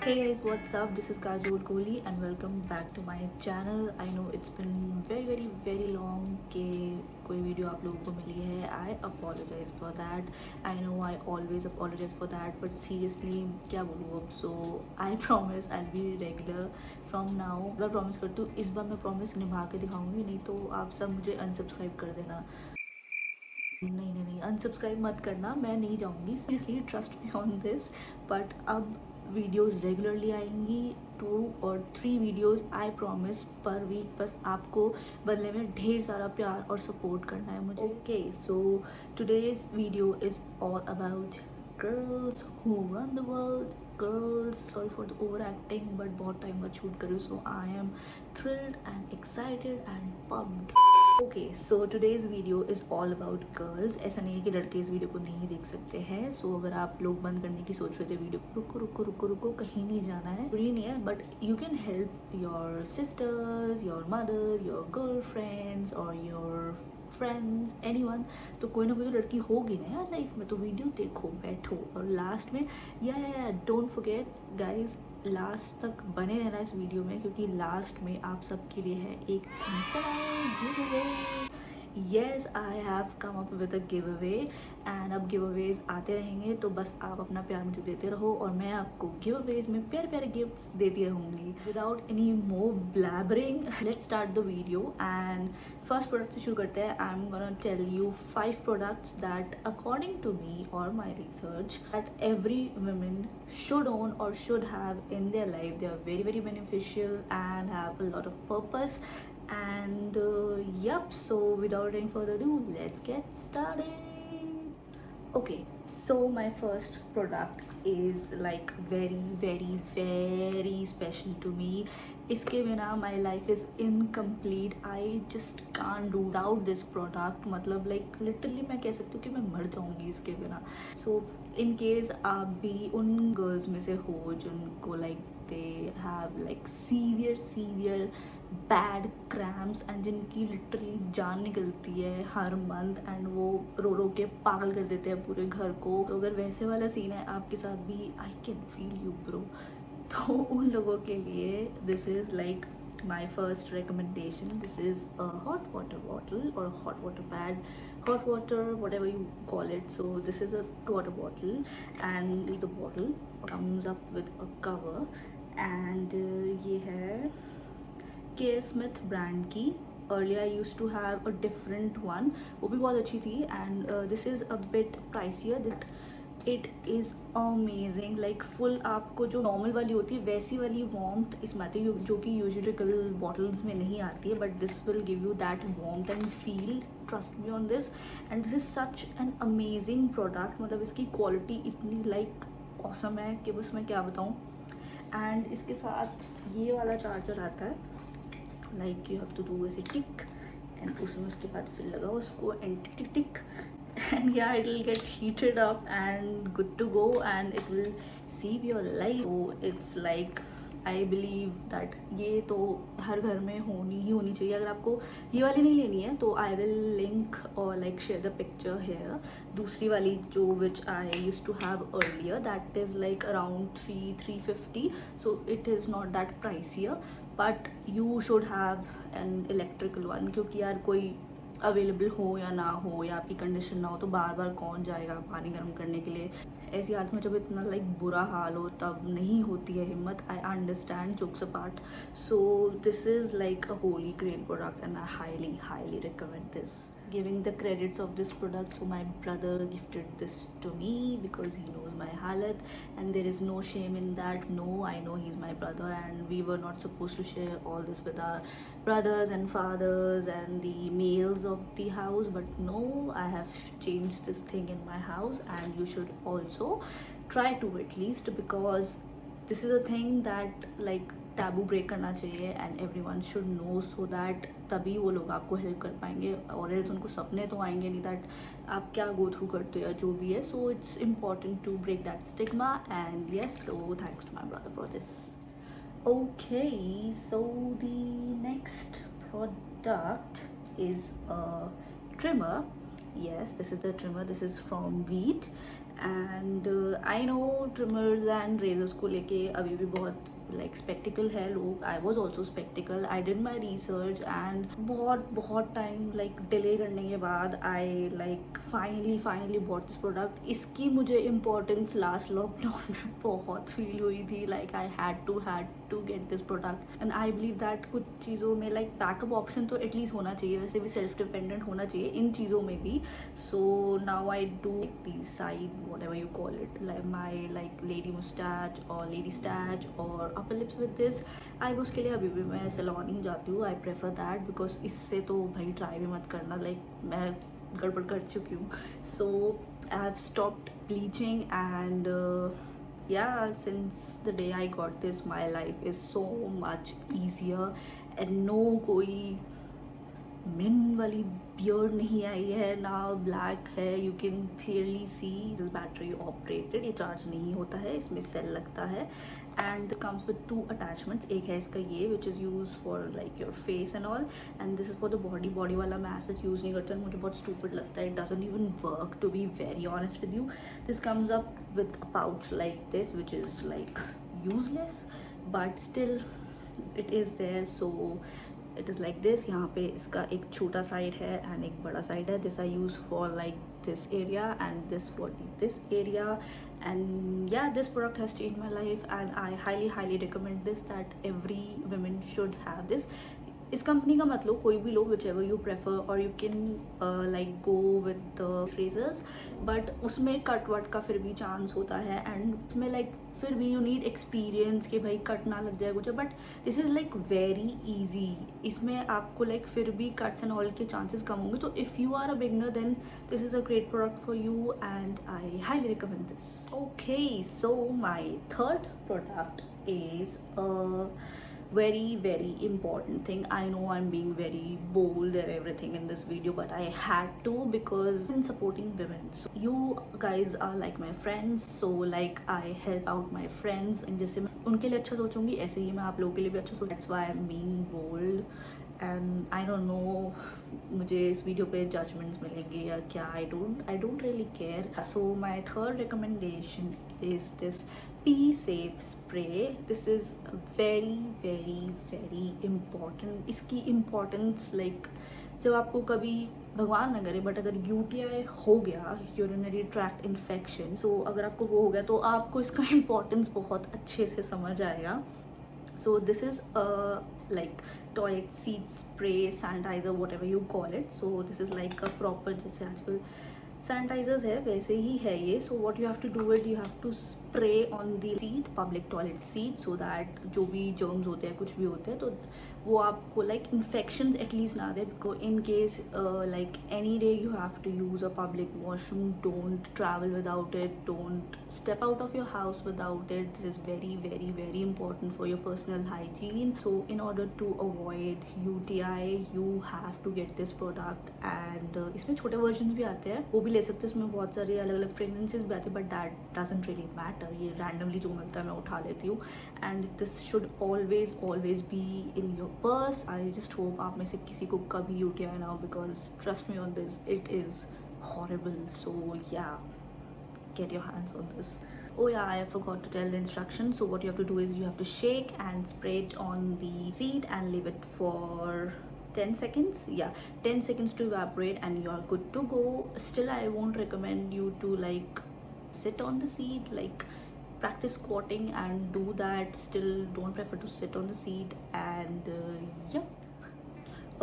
Hey guys, what's up? This is Kajol Kohli and welcome back to my channel. I know it's been very long कि कोई video आप लोगों को मिली है. I apologize for that. I know I always apologize for that, but seriously क्या बोलूँ अब. So I promise I'll be regular from now. मैं promise करती हूँ, इस बार मैं promise निभा के दिखाऊंगी, नहीं तो आप सब मुझे unsubscribe कर देना. नहीं अनसब्सक्राइब मत करना, मैं नहीं जाऊँगी. Seriously trust me on this. But अब वीडियोस रेगुलरली आएंगी, 2 और 3 videos I promise per week. बस आपको बदले में ढेर सारा प्यार और सपोर्ट करना है मुझे. Okay, so today's video is all about girls who run the world. Girls, sorry for the overacting, but बहुत टाइम बाद शूट करूँ, so I am thrilled and excited and pumped. Okay, so today's video is all about girls. ऐसा नहीं है कि लड़के इस video को नहीं देख सकते हैं. so अगर आप लोग बंद करने की सोच रहे थे वीडियो, रुको, कहीं नहीं जाना है, जरूरी नहीं है. But you can help your sisters, your mother, your girl friends और योर फ्रेंड्स, एनीवन. तो कोई ना कोई तो लड़की होगी ना यार लाइफ में, तो वीडियो देखो, बैठो और लास्ट में या डोंट फॉरगेट गाइज, लास्ट तक बने रहना इस वीडियो में, क्योंकि लास्ट में आप सबके लिए है एक give away. Yes, I have come up with a give away and अब गिव अवेज आते रहेंगे, तो बस आप अपना प्यार मुझे देते रहो और मैं आपको गिव अवेज में प्यारे प्यारे गिफ्ट्स देती रहूँगी. Without any more blabbering, let's start the video. And first product से शुरू करते हैं. I am gonna tell you 5 products that according to me और my research that every women should own or should have in their life. They are very beneficial and have a lot of purpose. And yep, so without any further ado, let's get started. Okay, so my first product is like very special to me. इसके बिना my life is incomplete. I just can't do without this product. मतलब like literally मैं कह सकती हूँ कि मैं मर जाऊँगी इसके बिना. So in case आप भी उन गर्ल्स में से हो जिनको like they have like severe bad cramps and जिनकी लिटरली जान निकलती है हर मंथ एंड वो रो के पागल कर देते हैं पूरे घर को. तो अगर वैसे वाला सीन है आपके साथ भी, I can feel you bro. तो उन लोगों के लिए this is like my first recommendation. This is a hot water bottle or hot water pad, hot water, whatever you call it. So this is a water bottle and the bottle comes up with a cover and ये है के Smith brand की. Earlier I use to have a different one, वो भी बहुत अच्छी थी. And this is a bit pricier, that it is amazing. Like full आपको जो नॉर्मल वाली होती है वैसी वाली वार्मथ इसमें आती है, जो कि यूजुअली कल बॉटल्स में नहीं आती है. But this will give you that warmth and feel. Trust me on this. And this is such an amazing product. मतलब इसकी क्वालिटी इतनी लाइक ऑसम है कि बस मैं क्या बताऊँ. एंड इसके साथ ये वाला चार्जर आता है, like you have to do ऐसे टिक एंड उसके बाद फिर लगाओ उसको and tick tick and yeah, it will get heated up and good to go and it will save your life. So it's like I believe that ये तो हर घर में होनी चाहिए. अगर आपको ये वाली नहीं लेनी है तो I will link or like share the picture here. दूसरी वाली जो which I used to have earlier, that is like around 350. So it is not that pricier, but you should have an electrical one, क्योंकि यार कोई available हो या ना हो या आपकी कंडीशन ना हो तो बार बार कौन जाएगा पानी गर्म करने के लिए. ऐसी हालत में जब इतना लाइक बुरा हाल हो तब नहीं होती है हिम्मत. I understand, jokes apart. So this is like a Holi great product and I highly recommend this. Giving the credits of this product, so my brother gifted this to me because he knows my halat and there is no shame in that. No, I know he's my brother and we were not supposed to share all this with our brothers and fathers and the males of the house, but no, I have changed this thing in my house and you should also try to at least, because this is a thing that like taboo break करना चाहिए and everyone should know, so that तभी वो लोग आपको help कर पाएंगे. और else उनको सपने तो आएंगे नहीं दैट आप क्या गो थ्रू करते हो या जो भी है. So it's important to break that stigma and yes, so thanks to my brother for this. Okay, so the next product is a trimmer. Yes, this is the trimmer. This is from Veet. And I know trimmers and razors को लेके अभी भी बहुत like sceptical है लोग. I was also sceptical. I did my research and बहुत बहुत time like delay करने के बाद I like finally bought this product. इसकी मुझे इम्पोर्टेंस लास्ट लॉकडाउन में बहुत फील हुई थी. Like I had to get this product and I believe that कुछ चीज़ों में लाइक बैकअप ऑप्शन तो एटलीस्ट होना चाहिए. वैसे भी सेल्फ डिपेंडेंट होना चाहिए इन चीज़ों में भी. So now I do the side whatever you call it, like my like lady mustache or lady stash or upper lips with this. eyebrows के लिए अभी भी मैं सैलून ही जाती हूँ. I prefer that because इससे तो भाई ट्राई भी मत करना. like मैं गड़बड़ कर चुकी हूँ. so I have stopped bleaching and yeah, since the day I got this my life is so much easier and no कोई मिन वाली बियर्ड नहीं आई है ना. ब्लैक है. You can clearly see this battery operated. ये चार्ज नहीं होता है, इसमें सेल लगता है. And this comes with 2 attachments. एक है इसका ये which is use for like your face and all and this is for the body वाला मैं ऐसा यूज़ नहीं करता. मुझे बहुत स्टूपिड लगता है. It doesn't even work to be very honest with you. This comes up with a pouch like this which is like useless but still it is there. So it is like this. यहाँ पे इसका एक छोटा side है and एक बड़ा side है. This I use for like this area and this for this area. And yeah, this product has changed my life and I highly recommend this that every women should have this. इस company का मतलब कोई भी लो whichever you prefer or you can like go with the razors but उसमें cut what का फिर भी chance होता है एंड उसमें लाइक फिर भी यू नीड एक्सपीरियंस कि भाई कट ना लग जाए कुछ. But this is like very easy. इसमें आपको लाइक फिर भी कट्स एंड ऑल के चांसेस कम होंगे. तो if you are a beginner then this is a great product for you and I highly recommend this. Okay, so my third product is very important thing. I know I'm being very bold and everything in this video but I had to because I'm supporting women. So you guys are like my friends, so like I help out my friends and जैसे मैं उनके लिए अच्छा सोचूंगी ऐसे ही मैं आप लोगों के लिए भी अच्छा सोच. That's why I'm being bold and I don't know मुझे इस वीडियो पे जजमेंट्स मिलेंगे या क्या. I don't really care. So my third recommendation is this Pee Safe spray. This is very important. इसकी importance like जब आपको कभी भगवान न करे बट अगर UTI हो गया, यूरिनरी ट्रैक्ट इन्फेक्शन, सो अगर आपको वो हो गया तो आपको इसका इम्पोर्टेंस बहुत अच्छे से समझ आएगा. So this is a like toilet seat spray sanitizer whatever you call it. So this is like a proper जैसे आजकल सैनिटाइजर्स है वैसे ही है ये. So what you have to do it, you have to spray on the seat, public toilet seat, so that जो भी germs होते हैं कुछ भी होते हैं तो वो आपको लाइक इन्फेक्शन एटलीस्ट ना दे. Because in case like any day you have to use a public washroom, don't travel without it, don't step out of your house without it. This is very important for your personal hygiene. So in order to avoid UTI you have to get this product and इसमें छोटे version भी आते हैं वो भी ले सकते हो. इसमें बहुत सारे अलग अलग फ्रेगरेंसेज भी आते हैं but that doesn't really matter. ये रैंडमली जो मिलता है मैं उठा लेती हूँ and this should always be in your purse. I just hope आप में से किसी को कभी UTI ना हो because trust me on this, it is horrible. So ya, get your hands on this. Oh yeah, I forgot to tell the instructions. So what you have to do is you have to shake and spray it on the seed and leave it for 10 seconds. Yeah, 10 seconds to evaporate and you are good to go. Still I won't recommend you to like sit on the seat, like practice squatting and do that. Still don't prefer to sit on the seat and yeah.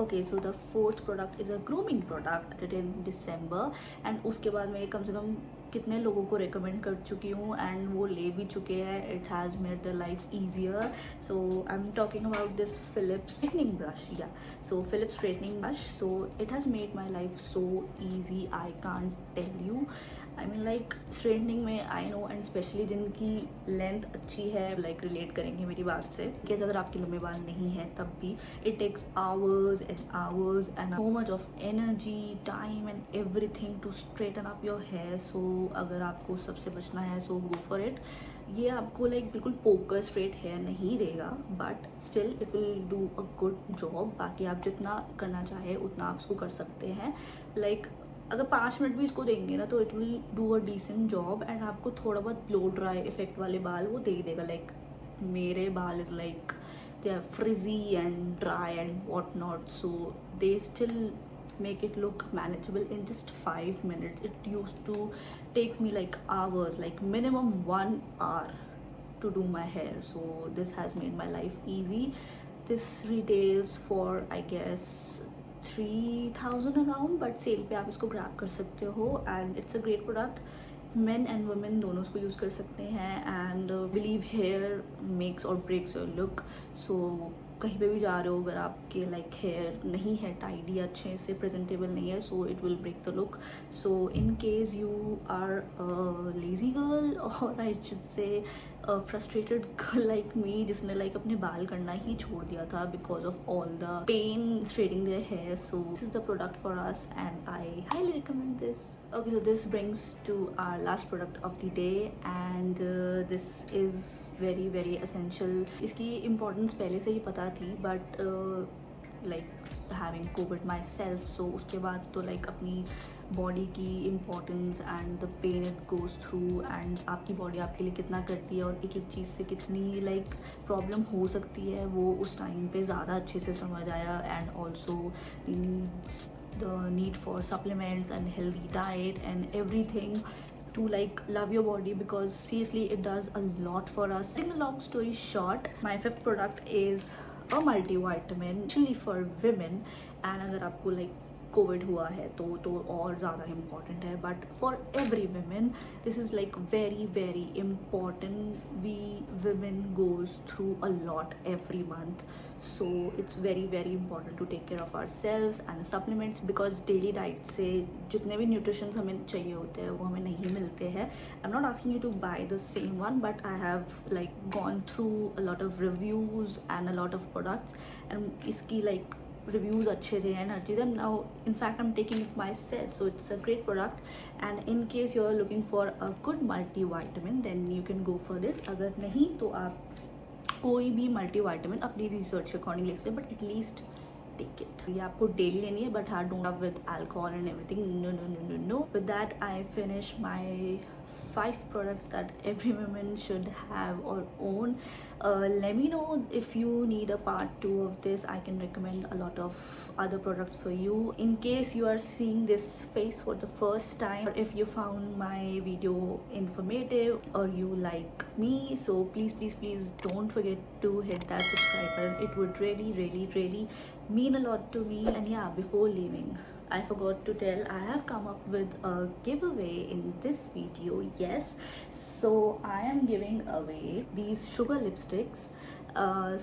Okay, so the fourth product is a grooming product in December and उसके बाद मैं कम से कम कितने लोगों को recommend कर चुकी हूँ and वो ले भी चुके हैं. It has made their life easier. So I'm talking about this Philips straightening brush. Yeah, so Philips straightening brush. So it has made my life so easy. I can't tell you. I mean like straightening में I know and especially जिनकी length अच्छी है like relate करेंगे मेरी बात से. Case अगर आपके लंबे बाल नहीं है तब भी it takes hours and so much of energy, time and everything to straighten up your hair. So अगर आपको सबसे बचना है so go for it. ये आपको लाइक बिल्कुल पोकर स्ट्रेट हेयर नहीं देगा but still it will do a good job. बाकी आप जितना करना चाहे उतना आप उसको कर सकते हैं. लाइक अगर 5 मिनट भी इसको देंगे ना तो it will do a decent job and आपको थोड़ा बहुत ब्लो ड्राई इफेक्ट वाले बाल वो दे देगा। लाइक मेरे बाल is like they are frizzy and dry and what not, so they still make it look manageable in just 5 minutes. It used to take me like hours, like minimum 1 hour to do my hair, so this has made my life easy. This retails for I guess 3000 around, but cell पे आप इसको grab कर सकते हो and it's a great product. Main and women दोनों इसको use कर सकते हैं एंड बिलीव हेयर मेक्स और ब्रेक्स योर लुक। सो कहीं पे भी जा रहे हो अगर आपके लाइक हेयर नहीं है टाइडी, अच्छे से प्रेजेंटेबल नहीं है, so it will break the look. So in case you are lazy girl और I should say frustrated girl like me जिसने लाइक अपने बाल करना ही छोड़ दिया था because of all the pain straightening their hair, so this is the product for us and I highly recommend this. Okay, so this brings to our last product of the day and this is very very essential. इसकी importance पहले से ही पता थी but like having COVID myself, so उसके बाद तो like अपनी body की importance and the pain it goes through and आपकी बॉडी आपके लिए कितना करती है और एक एक चीज़ से कितनी like problem हो सकती है वो उस टाइम पे ज़्यादा अच्छे से समझ आया। and also the need for supplements and healthy diet and everything to like love your body, because seriously it does a lot for us. In the long story short, my fifth product is a multivitamin actually for women, and अगर आपको like Covid हुआ है तो और ज़्यादा important है, but for every women this is like very very important. We women goes through a lot every month, so it's very very important to take care of ourselves and supplements, because daily diet से जितने भी nutrition हमें चाहिए होते हैं वो हमें नहीं मिलते हैं। I am not asking you to buy the same one, but I have like gone through a lot of reviews and a lot of products and इसकी लाइक reviews अच्छे थे and her cheese. now in fact I'm taking it myself, so it's a great product and in case you're looking for a good multivitamin then you can go for this। अगर नहीं तो आप कोई भी multivitamin अपनी research के according ले सकते हैं, बट एटलीस्ट टेक इट। ये आपको डेली लेनी है, बट हाँ don't have with alcohol and everything, no no no no no. With that I finish my 5 products that every woman should have or own. Let me know if you need a part 2 of this. I can recommend a lot of other products for you. In case you are seeing this face for the first time, or if you found my video informative or you like me, so please don't forget to hit that subscribe button. It would really mean a lot to me. And yeah, before leaving, I forgot to tell, I have come up with a giveaway in this video. Yes, so I am giving away these sugar lipsticks.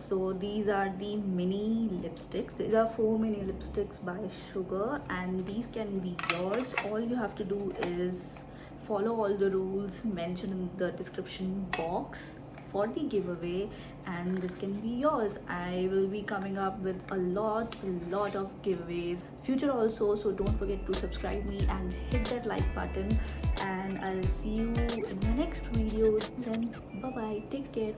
So these are the mini lipsticks. These are 4 mini lipsticks by Sugar and these can be yours. All you have to do is follow all the rules mentioned in the description box for the giveaway and this can be yours. I will be coming up with a lot of giveaways future also, so don't forget to subscribe me and hit that like button and I'll see you in my next video. Then bye bye, take care.